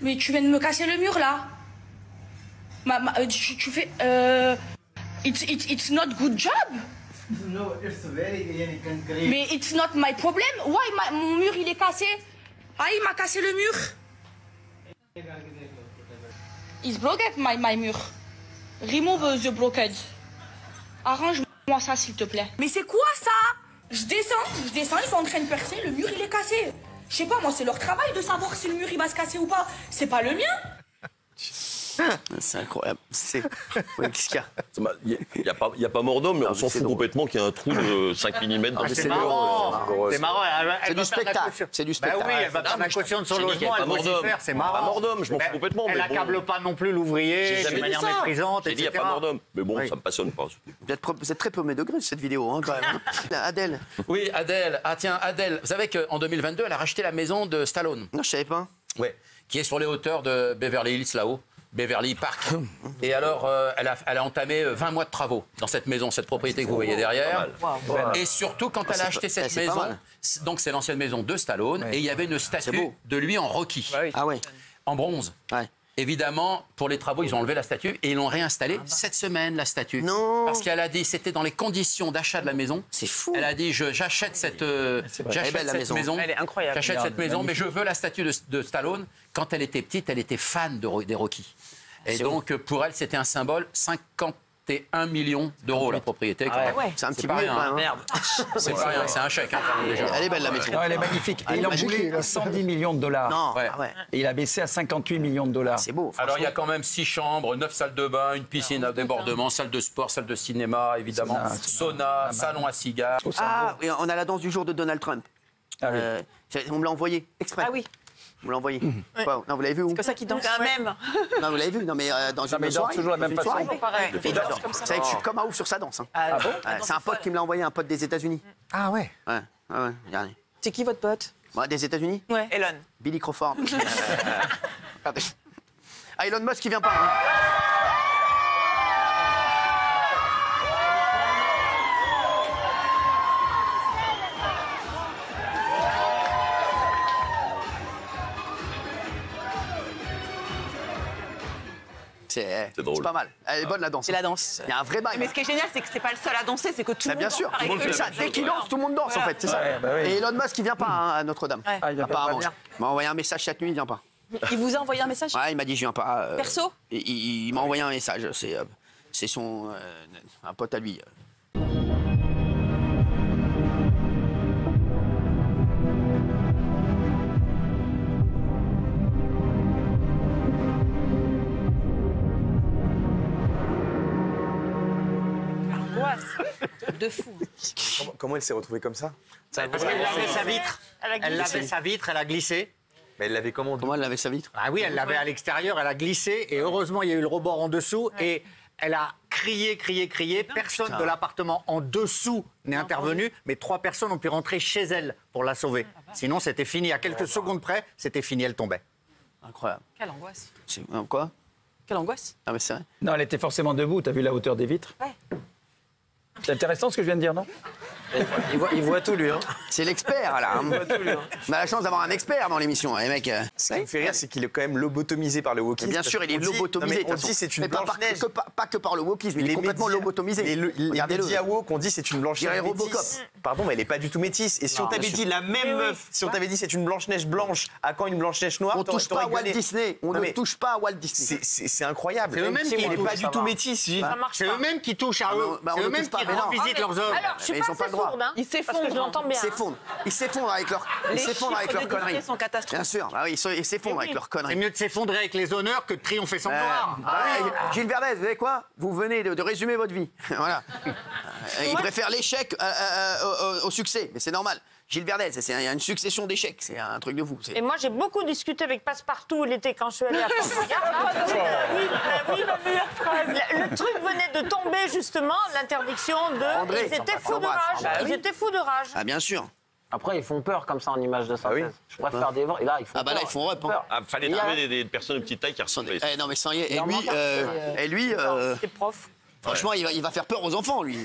Mais tu viens de me casser le mur là. Tu fais. It's not good job. No, it's very concrete. Mais it's not my problem. Why mon mur il est cassé? Ah, il m'a cassé le mur. It's broken my mur. Remove the broken. Arrange-moi ça s'il te plaît. Mais c'est quoi ça? Je descends, ils sont en train de percer, le mur il est cassé. Je sais pas, moi c'est leur travail de savoir si le mur il va se casser ou pas. C'est pas le mien. C'est incroyable. Ouais, qu'est-ce qu'il y a? Il n'y a pas mort d'homme, mais on s'en fout complètement qu'il y a un trou de 5 mm. C'est marrant. C'est marrant. C'est du spectacle. C'est du spectacle. Bah oui, elle va faire la caution de son logement, elle va y faire, c'est marrant. Pas mort d'homme, je m'en fous complètement. Elle accable pas non plus l'ouvrier de manière méprisante, J'ai dit, il n'y a pas mort d'homme. Mais bon, ça me passionne pas. Vous êtes très premier degré cette vidéo, hein, quand même. Adèle. Oui, Adèle. Ah tiens, Adèle. Vous savez qu'en 2022, elle a racheté la maison de Stallone. Non, je savais pas. Ouais. Qui est sur les hauteurs de Beverly Hills, là-haut. Beverly Park. Et alors, elle a entamé 20 mois de travaux dans cette maison, cette propriété que vous voyez derrière. Et surtout, quand elle a acheté cette maison, donc c'est l'ancienne maison de Stallone, et il y avait une statue de lui en Rocky, Ah ouais. en bronze. Ouais. Évidemment, pour les travaux, ils ont enlevé la statue et ils l'ont réinstallée cette semaine, la statue. Non. Parce qu'elle a dit, c'était dans les conditions d'achat de la maison. C'est fou. Elle a dit, j'achète cette maison. Elle est incroyable. J'achète cette maison, mais je veux la statue de Stallone. Quand elle était petite, elle était fan des Rocky. Et donc, pour elle, c'était un symbole. 51 millions d'euros, la propriété. C'est un petit peu pas rien, quand même. Merde. C'est pas rien, c'est un chèque, hein, déjà. Elle est belle, la maison. Non, elle est magnifique. Et il en voulait 110 millions de dollars. Non, Ouais. ah ouais. Et il a baissé à 58 millions de dollars. C'est beau. Alors, il y a quand même 6 chambres, 9 salles de bain, une piscine à débordement, salle de sport, salle de cinéma, évidemment, sauna, salon à cigares. Ah, et on a la danse du jour de Donald Trump. Ah oui. On me l'a envoyé exprès. Ah oui. Vous l'envoyez. Quoi, non, vous l'avez vu où? C'est comme ça qu'il danse. C'est un même. Non, vous l'avez vu? Non, mais dans une mais il danse soirée. toujours de la même Une façon. soirée. Pareil. Il danse comme ça. Vous savez que je suis comme un ouf sur sa danse. Hein. Ah bon? Ouais, c'est un pote qui me l'a envoyé, un pote des États-Unis. Ah ouais. Ouais, regardez. C'est qui votre pote? Ouais, des États-Unis? Ouais. Elon. Billy Crawford. Regardez. Ah, Elon Musk qui vient pas. Hein. C'est drôle. pas mal. Elle est bonne la danse. C'est la danse. Il y a un vrai bail. Mais ce qui est génial, c'est que c'est pas le seul à danser, c'est que tout le monde Bien sûr, danse tout le monde avec fait eux. ça. Dès qu'il danse, tout le monde danse en fait, c'est ça. Ouais, bah oui. Et Elon Musk, il vient pas hein, à Notre-Dame. Ouais. Ah, il vient pas Apparemment. bien. Il m'a envoyé un message cette nuit, il vient pas. Il vous a envoyé un message? Ouais, il m'a dit je viens pas. Perso? Il m'a envoyé un message. C'est son un pote à lui. De fou. Comment elle s'est retrouvée comme ça? Parce qu'elle lavait sa vitre. Elle lavait sa vitre, elle a glissé. Mais elle l'avait comment? Comment elle lavait sa vitre? Ah oui, elle l'avait à l'extérieur, elle a glissé et heureusement il y a eu le rebord en dessous et elle a crié. Personne de l'appartement en dessous n'est intervenu, mais 3 personnes ont pu rentrer chez elle pour la sauver. Sinon c'était fini. À quelques secondes près, c'était fini, elle tombait. Incroyable. Quelle angoisse. Quoi? Quelle angoisse. Ah mais c'est vrai. Non, elle était forcément debout. T'as vu la hauteur des vitres? Ouais. C'est intéressant ce que je viens de dire, non? Il voit tout, lui. Hein. C'est l'expert, là. Hein. On a la chance d'avoir un expert dans l'émission. Les mecs. Ce qui me fait rire, c'est qu'il est quand même lobotomisé par le wokisme. Bien sûr, il est lobotomisé. On dit c'est une blanche-neige. Pas que par le wokisme, il est complètement lobotomisé. Les médias woke, on dit c'est une blanche-neige Robocop. métisse. Pardon, mais elle est pas du tout métisse. Et si on t'avait dit la même meuf, si on t'avait dit c'est une blanche-neige blanche, à quand une blanche-neige noire, on touche pas à Walt Disney. On ne touche pas à Walt Disney. C'est incroyable. C'est eux-mêmes qui Elle est pas du tout métisse. C'est eux-mêmes qui touchent à eux. on C'est ne eux-mêmes touche pas, qui mais non. rendent visite leurs œuvres. Alors, je suis Mais pas ils ont pas assez le droit. sourde, hein. Il s'effondre. Parce que je l'entends bien. Ils s'effondrent avec leurs conneries. sont catastrophiques. Bien sûr, ils s'effondrent avec leurs C'est conneries. mieux de s'effondrer avec les honneurs que de triompher sans gloire. Gilles Verdez, vous savez quoi? Vous venez de résumer votre vie. Voilà. Il préfère l'échec au succès, mais c'est normal. Gilles Verdez, il y a une succession d'échecs, c'est un truc de fou. Et moi, j'ai beaucoup discuté avec Passepartout l'été quand je suis allée à France. Le truc venait de tomber, justement, l'interdiction de... André. Ils étaient fous de rage. Ils étaient fous de rage. Ah, bien sûr. Après, ils font peur comme ça en image de synthèse. Je préfère des vrais. Et là, ils font Ah, bah là, peur. ils font rep. Hein. Ah, fallait trouver des personnes de petite taille qui ressemblaient. Non, mais sans y est. Et lui, C'est prof. franchement, il va faire peur aux enfants, lui.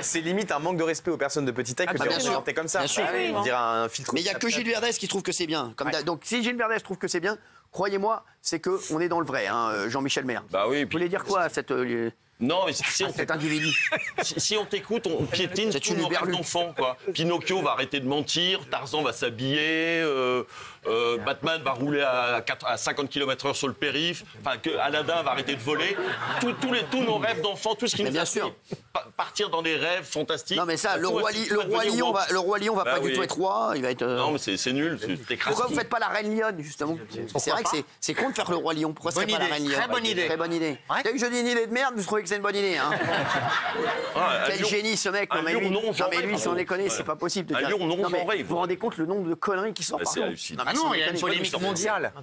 C'est limite un manque de respect aux personnes de petite taille que de les représenter comme ça. Bien sûr. On dirait un filtre. Mais il n'y a que Gilles Verdez qui trouve que c'est bien. Donc, si Gilles Verdez trouve que c'est bien, croyez-moi, c'est qu'on est dans le vrai, hein, Jean-Michel Maire. Bah oui. Vous voulez dire quoi, cette... Non, mais si on cet individu. Si on t'écoute, on piétine tous nos rêves d'enfant, quoi. Pinocchio va arrêter de mentir, Tarzan va s'habiller, Batman va rouler à 50 km/h sur le périph', enfin que Aladdin va arrêter de voler. Tous nos rêves d'enfant, tout ce qui nous a fait partir dans des rêves fantastiques. Non mais ça, le roi Lion va pas du tout être roi, il va être... Non mais c'est nul, c'est crasse. Pourquoi vous faites pas la Reine Lionne, justement? C'est vrai que c'est con de faire le roi Lion. Pourquoi c'est pas la Reine Lionne? Très bonne idée. Très bonne idée. Dès que je dis une idée de merde, vous trouvez que c'est une bonne idée, hein? Quel génie ce mec. Non mais lui, sans déconner, c'est pas possible de dire... Vous vous rendez compte le nombre de conneries qui sortent par jour? Ah non, il y a une polémique mondiale.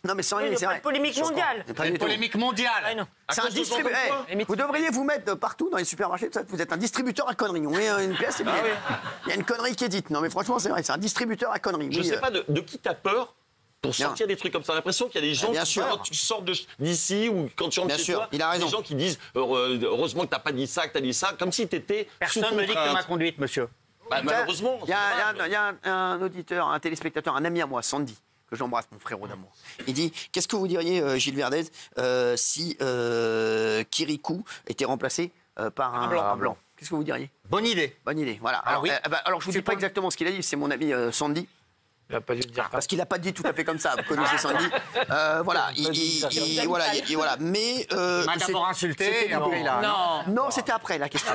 Non mais sans rien, c'est vrai. Polémique mondiale. Une polémique mondiale. C'est un distributeur. Vous devriez vous mettre partout dans les supermarchés, vous êtes un distributeur à conneries. On met une pièce et puis il y a une connerie qui est dite. Non mais franchement, c'est vrai, c'est un distributeur à conneries. Je sais pas de qui t'as peur pour sortir des trucs comme ça. J'ai l'impression qu'il y a des gens qui, quand tu sors d'ici ou quand tu rentres chez toi, il a raison. Des gens qui disent heureusement que t'as pas dit ça, que t'as dit ça, comme si t'étais Personne ne me dicte ma conduite, monsieur. Malheureusement. Il y a un auditeur, un téléspectateur, un ami à moi, Sandy, que j'embrasse, mon frérot d'amour. Il dit, qu'est-ce que vous diriez, Gilles Verdez, si Kirikou était remplacé par un blanc? Qu'est-ce que vous diriez? Bonne idée. Bonne idée, voilà. Alors, alors je vous dis pas exactement ce qu'il a dit, c'est mon ami Sandy. Il n'a pas dû le dire. Parce qu'il n'a pas dit tout à fait comme ça, vous connaissez Sandy. Voilà, voilà. Mais. Il m'a d'abord insulté et après il a. Non, c'était après la question.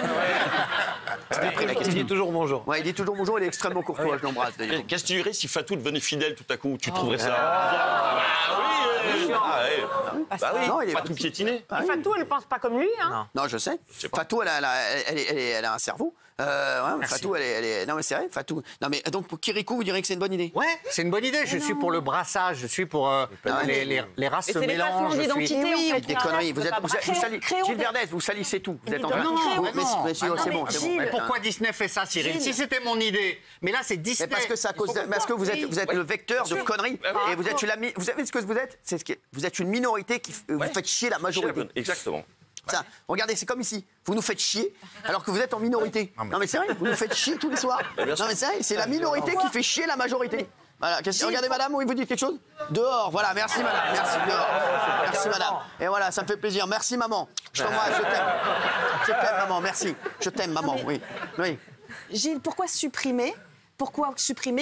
C'était après la question. Il dit toujours bonjour. Ouais, il dit toujours bonjour, il est extrêmement courtois, je l'embrasse. Qu'est-ce que tu dirais si Fatou devenait fidèle tout à coup? Tu trouverais ça? Bah oui, pas tout piétiner. Fatou, elle ne pense pas comme lui. Hein. Non, je sais. Fatou, elle a un cerveau. Fatou, non mais c'est vrai, Fatou. Non mais donc pour Kirikou, vous direz que c'est une bonne idée? Ouais, c'est une bonne idée. Je suis pour le brassage, je suis pour les races se mélangent. C'est l'identité, oui, en fait. des conneries. Vous Gilles Verdez, vous salissez tout. Vous êtes en train de... C'est bon. Mais pourquoi Disney fait ça, Cyril? Si c'était mon idée, mais là c'est Disney. Parce que vous êtes le vecteur de conneries et vous savez ce que vous êtes? Vous êtes une minorité qui vous faites chier la majorité. Exactement. Ça, regardez, c'est comme ici. Vous nous faites chier alors que vous êtes en minorité. Non mais c'est vrai, vous nous faites chier tous les soirs. Non mais c'est vrai, c'est la minorité qui fait chier la majorité. Voilà, regardez madame, oui, vous dites quelque chose? Dehors, voilà, merci madame, merci, dehors. Merci madame. Et voilà, ça me fait plaisir. Merci maman. Je t'embrasse, je t'aime. Je t'aime maman, merci. Je t'aime maman, oui. Oui. Gilles, pourquoi supprimer,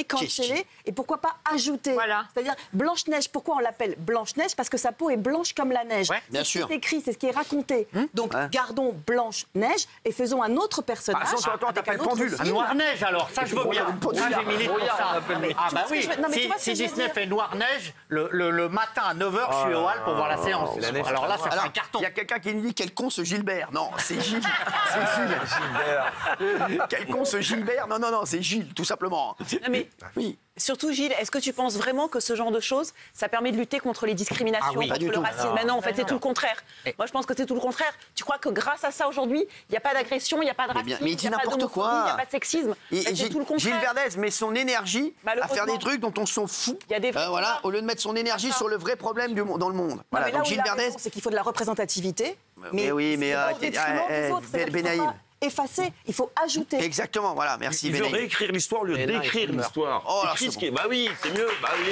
canceller et pourquoi pas ajouter? Voilà. C'est-à-dire Blanche-Neige, pourquoi on l'appelle Blanche-Neige? Parce que sa peau est blanche comme la neige. Ouais, bien sûr. C'est écrit, c'est ce qui est raconté. Donc gardons Blanche-Neige et faisons un autre personnage. Attends, t'appelles Pendule. Un Noir-Neige alors, ça je veux bien. Moi j'ai milité pour ça. Ah bah oui, si Disney fait Noir-Neige, le matin à 9h je suis au hall pour voir la séance. Alors là, ça fait un carton. Il y a quelqu'un qui nous dit quel con ce Gilbert. Non, c'est Gilles. C'est Gilles. Quel con ce Gilbert. Non, c'est Gilles, tout simplement. Non, mais oui. Surtout, Gilles, est-ce que tu penses vraiment que ce genre de choses, ça permet de lutter contre les discriminations, contre le racisme? Mais non, en fait, c'est tout le contraire. Moi, je pense que c'est tout le contraire. Tu crois que grâce à ça, aujourd'hui, il n'y a pas d'agression, il n'y a pas de racisme, mais il dit n'importe quoi. Il n'y a pas de sexisme. C'est tout le contraire. Gilles Verdez met son énergie à faire des trucs dont on s'en fout. Voilà, au lieu de mettre son énergie sur le vrai problème dans le monde. Voilà, donc Gilles Verdez, c'est qu'il faut de la représentativité. Mais oui, mais Benaïm. Effacer, il faut ajouter. Exactement, voilà, merci. Il veut réécrire l'histoire au lieu d'écrire l'histoire. Oh, bah oui, c'est mieux. Bah oui.